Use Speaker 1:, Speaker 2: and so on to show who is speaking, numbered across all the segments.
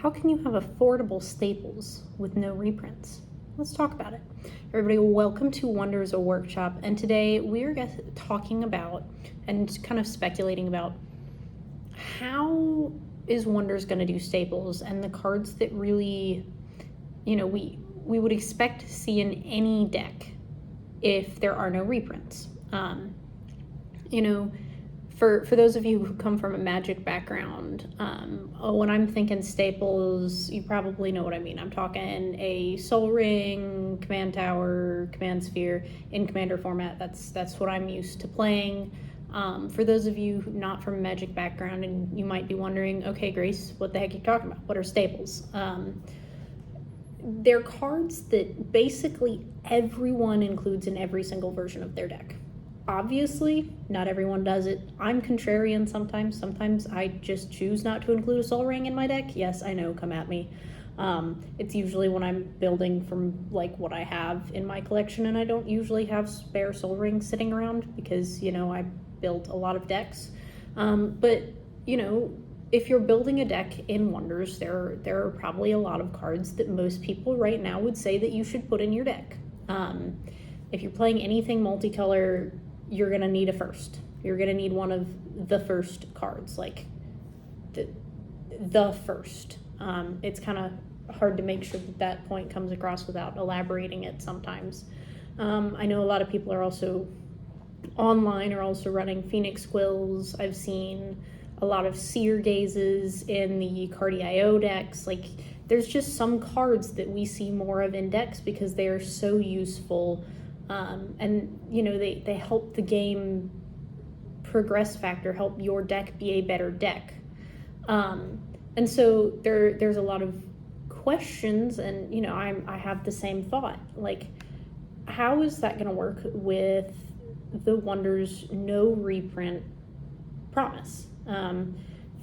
Speaker 1: How can you have affordable staples with no reprints? Let's talk about it. Everybody, welcome to Wonders, a workshop, and today we are talking about and kind of speculating about how is Wonders going to do staples and the cards that really, we would expect to see in any deck if there are no reprints. For those of you who come from a Magic background, when I'm thinking staples, you probably know what I mean. I'm talking a Soul Ring, Command Tower, Command Sphere in Commander format. That's what I'm used to playing. For those of you not from a Magic background, and you might be wondering, okay, Grace, what the heck are you talking about? What are staples? They're cards that basically everyone includes in every single version of their deck. Obviously, not everyone does it. I'm contrarian sometimes. Sometimes I just choose not to include a Soul Ring in my deck. Yes, I know, come at me. It's usually when I'm building from like what I have in my collection, and I don't usually have spare Soul Rings sitting around because, I built a lot of decks. But if you're building a deck in Wonders, there are probably a lot of cards that most people right now would say that you should put in your deck. If you're playing anything multicolor, you're going to need a first. You're going to need one of the first cards, like the first. It's kind of hard to make sure that point comes across without elaborating it sometimes. I know a lot of people are also online are also running Phoenix Quills. I've seen a lot of Seer Gazes in the Cardi.io decks. Like, there's just some cards that we see more of in decks because they are so useful. And they help the game progress factor, help your deck be a better deck. And so there's a lot of questions, and I have the same thought. Like, how is that going to work with the Wonders no reprint promise?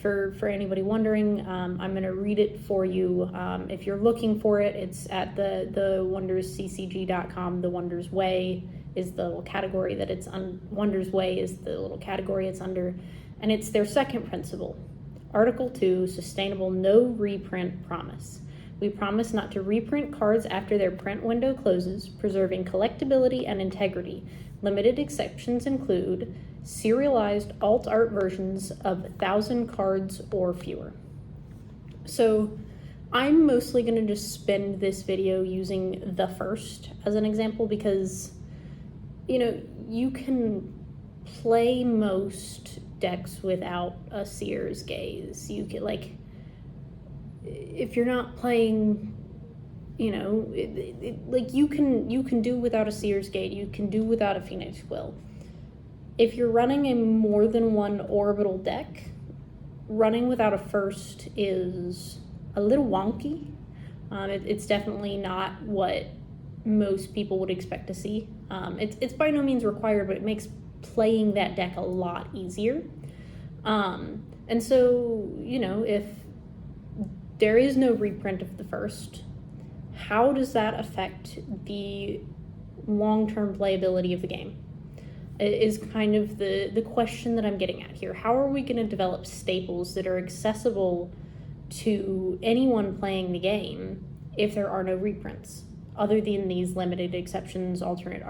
Speaker 1: For anybody wondering, I'm going to read it for you. If you're looking for it, it's at the wondersccg.com. The Wonders Way is the little category that it's on. Wonders Way is the little category it's under, and it's their second principle. Article 2, Sustainable No Reprint Promise. We promise not to reprint cards after their print window closes, preserving collectability and integrity. Limited exceptions include serialized alt art versions of 1,000 cards or fewer. So I'm mostly going to just spend this video using the first as an example because, you can play most decks without a Seer's Gaze. You can, if you're not playing, you can do without a Seer's Gate, you can do without a Phoenix Quill. If you're running a more than one orbital deck, running without a first is a little wonky. It's definitely not what most people would expect to see. It's by no means required, but it makes playing that deck a lot easier. And so, if there is no reprint of the first, how does that affect the long-term playability of the game? Is kind of the question that I'm getting at here. How are we going to develop staples that are accessible to anyone playing the game if there are no reprints, other than these limited exceptions, alternate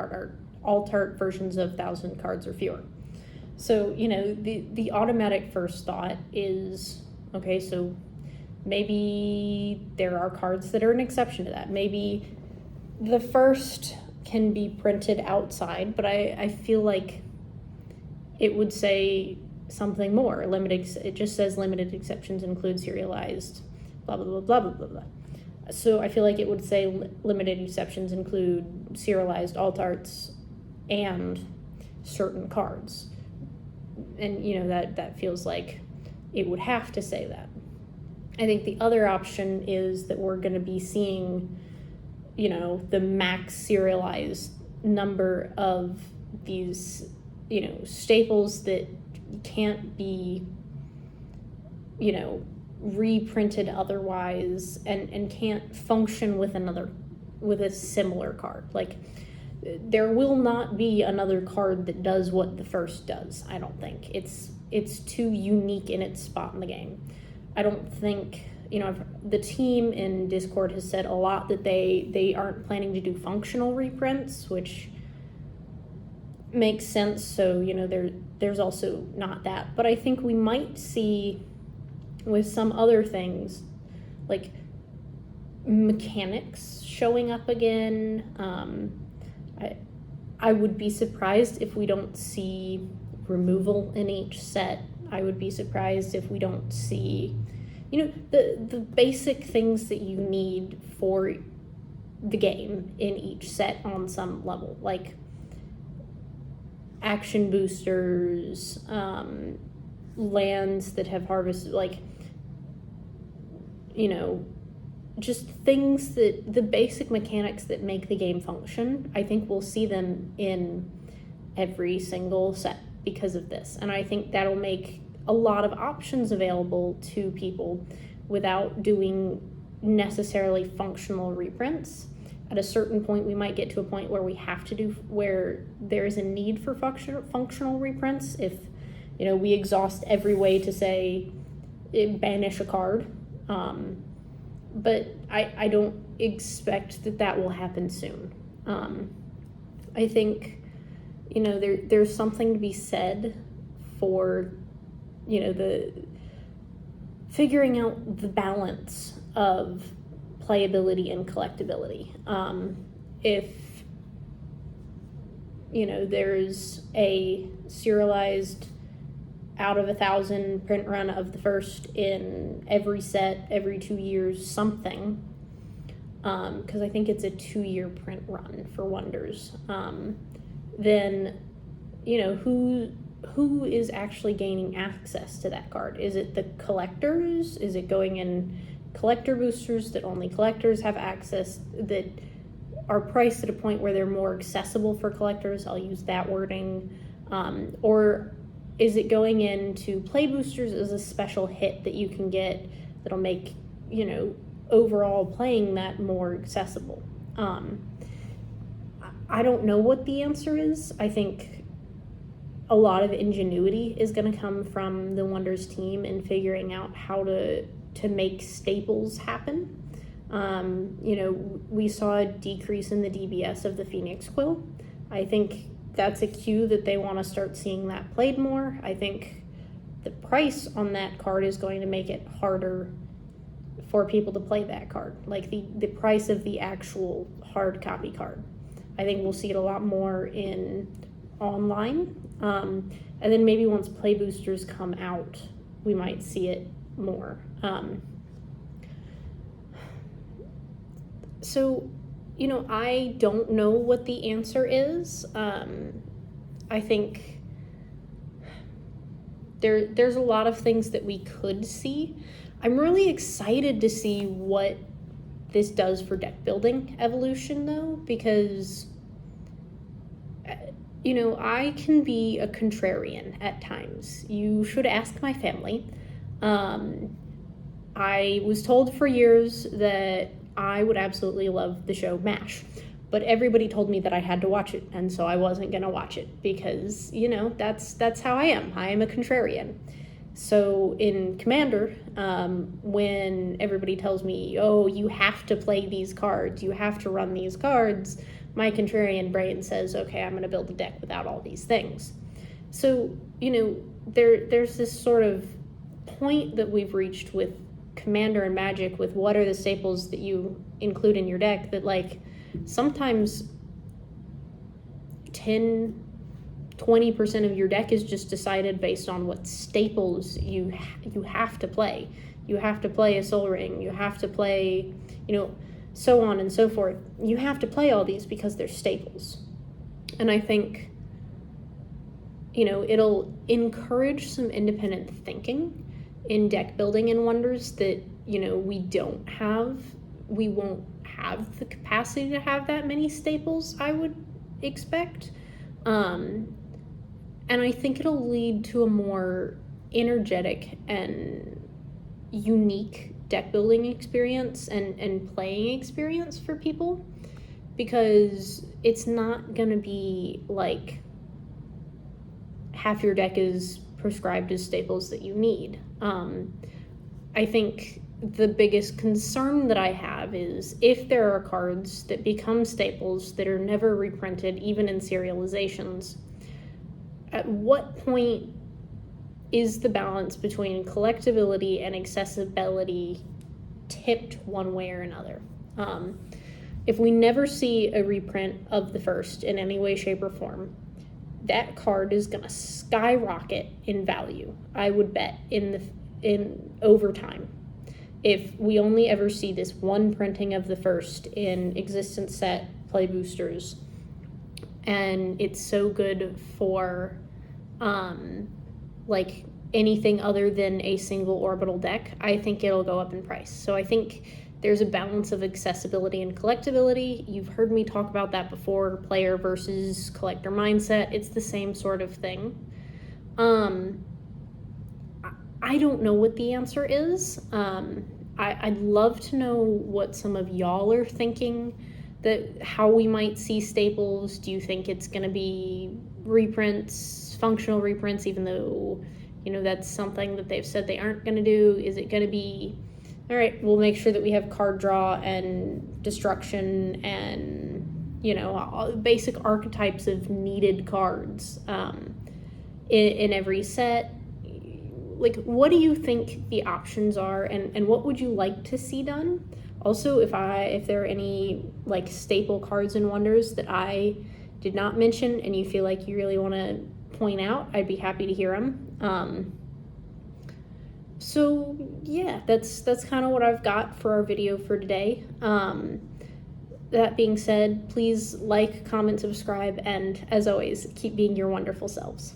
Speaker 1: alt art versions of 1,000 cards or fewer? So, the automatic first thought is, okay, so maybe there are cards that are an exception to that. Maybe the first can be printed outside, but I feel like it would say something more. It just says limited exceptions include serialized blah, blah, blah, blah, blah, blah, blah. So I feel like it would say limited exceptions include serialized alt arts and certain cards. And, that feels like it would have to say that. I think the other option is that we're going to be seeing the max serialized number of these, staples that can't be, reprinted otherwise and can't function with a similar card. Like, there will not be another card that does what the first does, I don't think. It's too unique in its spot in the game. I don't think the team in Discord has said a lot that they aren't planning to do functional reprints, which makes sense. So, there's also not that. But I think we might see with some other things, like mechanics showing up again. I would be surprised if we don't see removal in each set. I would be surprised if we don't see, the basic things that you need for the game in each set on some level, like action boosters, lands that have harvested, like, just things that the basic mechanics that make the game function. I think we'll see them in every single set because of this. And I think that'll make a lot of options available to people without doing necessarily functional reprints. At a certain point, we might get to a point where where there is a need for functional reprints. If, we exhaust every way to say banish a card. But I don't expect that will happen soon. I think, there's something to be said for, the figuring out the balance of playability and collectability. If, there's a serialized out of 1,000 print run of the first in every set, every 2 years, something, because I think it's a 2-year print run for Wonders, then, who is actually gaining access to that card? Is it the collectors? Is it going in collector boosters that only collectors have access, that are priced at a point where they're more accessible for collectors? I'll use that wording. Or is it going into play boosters as a special hit that you can get that'll make, overall playing that more accessible? I don't know what the answer is. I think a lot of ingenuity is going to come from the Wonders team in figuring out how to make staples happen. We saw a decrease in the DBS of the Phoenix Quill. I think that's a cue that they want to start seeing that played more. I think the price on that card is going to make it harder for people to play that card, like the price of the actual hard copy card. I think we'll see it a lot more in online, and then maybe once play boosters come out, we might see it more. So, I don't know what the answer is. I think there's a lot of things that we could see. I'm really excited to see what this does for deck building evolution, though, because, I can be a contrarian at times. You should ask my family. I was told for years that I would absolutely love the show MASH, but everybody told me that I had to watch it, and so I wasn't gonna watch it because, that's how I am. I am a contrarian. So in Commander, when everybody tells me, oh, you have to play these cards, you have to run these cards, my contrarian brain says, okay, I'm gonna build a deck without all these things. So, there's this sort of point that we've reached with Commander and Magic with what are the staples that you include in your deck, that sometimes 10-20% of your deck is just decided based on what staples you have to play. You have to play a Soul Ring, you have to play, so on and so forth. You have to play all these because they're staples. And I think, it'll encourage some independent thinking in deck building in Wonders that, we won't have the capacity to have that many staples, I would expect. And I think it'll lead to a more energetic and unique deck building experience and playing experience for people, because it's not gonna be like half your deck is prescribed as staples that you need. I think, the biggest concern that I have is if there are cards that become staples that are never reprinted, even in serializations, at what point is the balance between collectability and accessibility tipped one way or another? If we never see a reprint of the first in any way, shape, or form, that card is going to skyrocket in value, I would bet, in over time. If we only ever see this one printing of the first in existence set play boosters, and it's so good for like anything other than a single orbital deck, I think it'll go up in price. So I think there's a balance of accessibility and collectability. You've heard me talk about that before, player versus collector mindset. It's the same sort of thing. I don't know what the answer is. I'd love to know what some of y'all are thinking, that how we might see staples. Do you think it's going to be reprints, functional reprints, even though, you know, that's something that they've said they aren't going to do? Is it going to be, all right, we'll make sure that we have card draw and destruction and, you know, basic archetypes of needed cards in every set? Like, what do you think the options are, and what would you like to see done? Also, if there are any like staple cards and wonders that I did not mention and you feel like you really want to point out, I'd be happy to hear them. So yeah, that's kind of what I've got for our video for today. That being said, please like, comment, subscribe, and as always, keep being your wonderful selves.